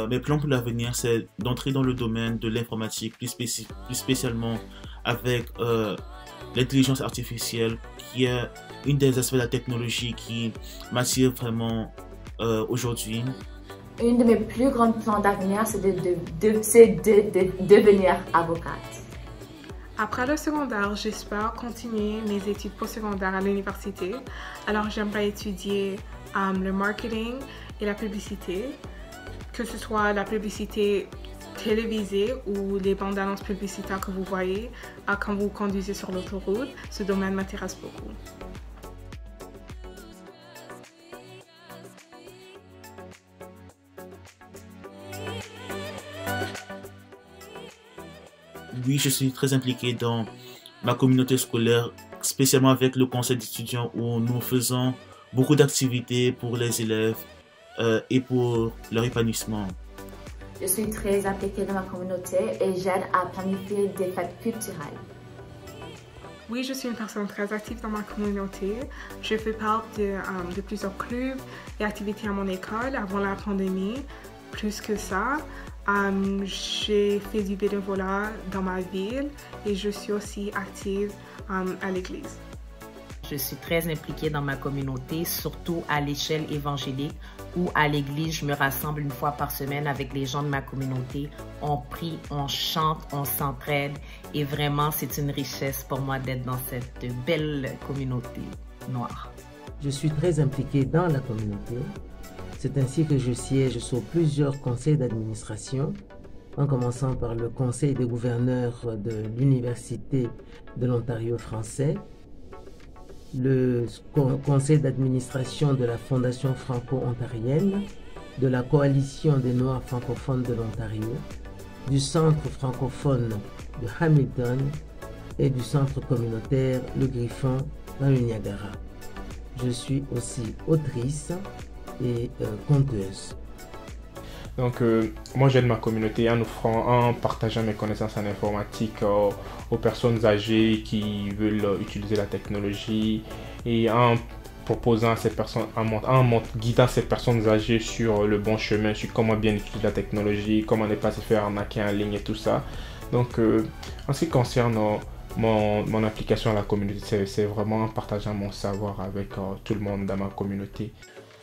Mes plans pour l'avenir, c'est d'entrer dans le domaine de l'informatique, plus spécialement avec l'intelligence artificielle, qui est une des aspects de la technologie qui m'attire vraiment aujourd'hui. Une de mes plus grands plans d'avenir, c'est de devenir avocate. Après le secondaire, j'espère continuer mes études postsecondaires à l'université. Alors j'aimerais étudier le marketing et la publicité, que ce soit la publicité télévisée ou les bandes annonces publicitaires que vous voyez quand vous conduisez sur l'autoroute. Ce domaine m'intéresse beaucoup. Oui, je suis très impliqué dans ma communauté scolaire, spécialement avec le conseil d'étudiants où nous faisons beaucoup d'activités pour les élèves et pour leur épanouissement. Je suis très impliquée dans ma communauté et j'aide à planifier des fêtes culturelles. Oui, je suis une personne très active dans ma communauté. Je fais partie de plusieurs clubs et activités à mon école avant la pandémie. Plus que ça, j'ai fait du bénévolat dans ma ville et je suis aussi active à l'église. Je suis très impliquée dans ma communauté, surtout à l'échelle évangélique où à l'église, je me rassemble une fois par semaine avec les gens de ma communauté. On prie, on chante, on s'entraide et vraiment, c'est une richesse pour moi d'être dans cette belle communauté noire. Je suis très impliquée dans la communauté. C'est ainsi que je siège sur plusieurs conseils d'administration, en commençant par le conseil des gouverneurs de l'Université de l'Ontario français, le conseil d'administration de la Fondation franco-ontarienne, de la Coalition des Noirs francophones de l'Ontario, du Centre francophone de Hamilton et du Centre communautaire Le Griffon dans le Niagara. Je suis aussi autrice et conteuse. Donc, moi j'aide ma communauté en partageant mes connaissances en informatique aux personnes âgées qui veulent utiliser la technologie et en proposant à ces personnes, en guidant ces personnes âgées sur le bon chemin, sur comment bien utiliser la technologie, comment ne pas se faire arnaquer en ligne et tout ça. Donc, en ce qui concerne mon application à la communauté, c'est vraiment en partageant mon savoir avec tout le monde dans ma communauté.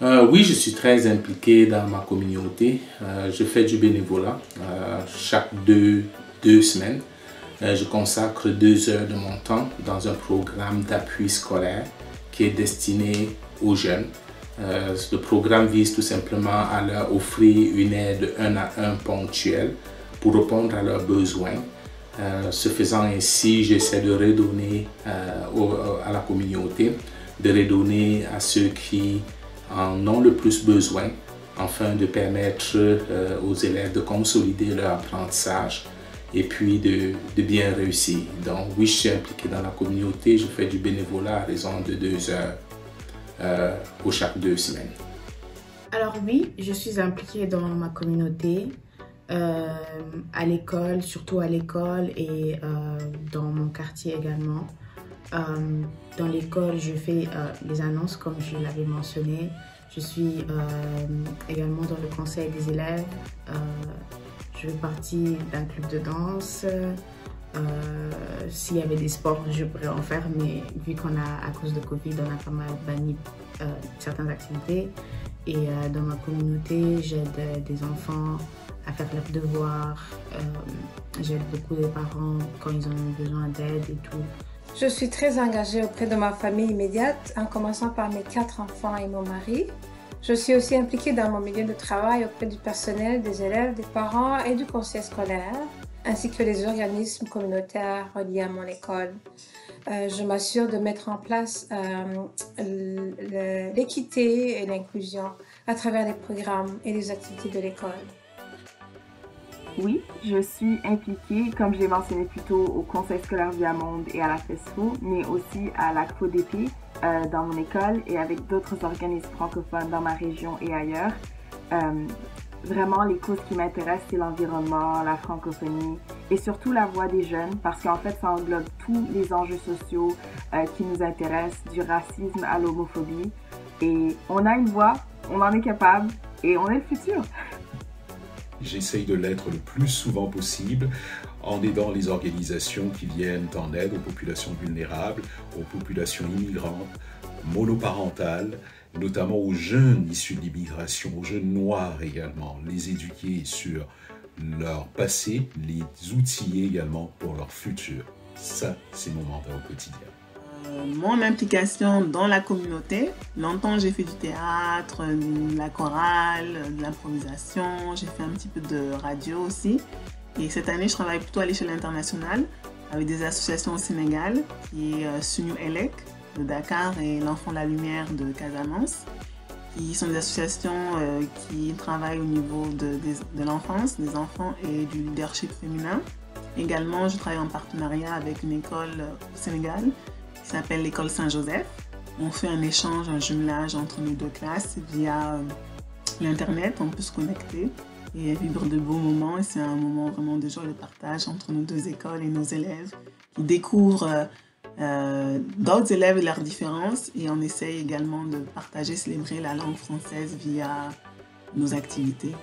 Oui, je suis très impliqué dans ma communauté. Je fais du bénévolat chaque deux semaines. Je consacre 2 heures de mon temps dans un programme d'appui scolaire qui est destiné aux jeunes. Le programme vise tout simplement à leur offrir une aide 1 à 1 ponctuelle pour répondre à leurs besoins. Ce faisant ainsi, j'essaie de redonner à la communauté, de redonner à ceux qui en ont le plus besoin, afin de permettre aux élèves de consolider leur apprentissage et puis de bien réussir. Donc oui, je suis impliqué dans la communauté, je fais du bénévolat à raison de 2 heures chaque 2 semaines. Alors oui, je suis impliquée dans ma communauté, à l'école, surtout à l'école et dans mon quartier également. Dans l'école, je fais les annonces comme je l'avais mentionné. Je suis également dans le conseil des élèves. Je fais partie d'un club de danse. S'il y avait des sports, je pourrais en faire, mais vu à cause de Covid, on a pas mal banni certaines activités. Et dans ma communauté, j'aide des enfants à faire leurs devoirs. J'aide beaucoup les parents quand ils ont besoin d'aide et tout. Je suis très engagée auprès de ma famille immédiate, en commençant par mes 4 enfants et mon mari. Je suis aussi impliquée dans mon milieu de travail auprès du personnel, des élèves, des parents et du conseil scolaire, ainsi que les organismes communautaires reliés à mon école. Je m'assure de mettre en place l'équité et l'inclusion à travers les programmes et les activités de l'école. Oui, je suis impliquée, comme je l'ai mentionné plus tôt, au Conseil scolaire Via Monde et à la FESFO, mais aussi à la CODP dans mon école et avec d'autres organismes francophones dans ma région et ailleurs. Vraiment, les causes qui m'intéressent, c'est l'environnement, la francophonie et surtout la voix des jeunes parce qu'en fait, ça englobe tous les enjeux sociaux qui nous intéressent, du racisme à l'homophobie. Et on a une voix, on en est capable et on est le futur. J'essaye de l'être le plus souvent possible en aidant les organisations qui viennent en aide aux populations vulnérables, aux populations immigrantes, monoparentales, notamment aux jeunes issus de l'immigration, aux jeunes noirs également, les éduquer sur leur passé, les outiller également pour leur futur. Ça, c'est mon mandat au quotidien. Mon implication dans la communauté, longtemps j'ai fait du théâtre, de la chorale, de l'improvisation, j'ai fait un petit peu de radio aussi. Et cette année, je travaille plutôt à l'échelle internationale avec des associations au Sénégal, qui est Sunu Elec de Dakar et l'Enfant de la Lumière de Casamance, qui sont des associations qui travaillent au niveau de l'enfance, des enfants et du leadership féminin. Également, je travaille en partenariat avec une école au Sénégal qui s'appelle l'école Saint-Joseph. On fait un échange, un jumelage entre nos deux classes via l'Internet, on peut se connecter et vivre de beaux moments. Et c'est un moment vraiment de joie et de partage entre nos deux écoles et nos élèves qui découvrent d'autres élèves et leurs différences. Et on essaye également de partager, célébrer la langue française via nos activités.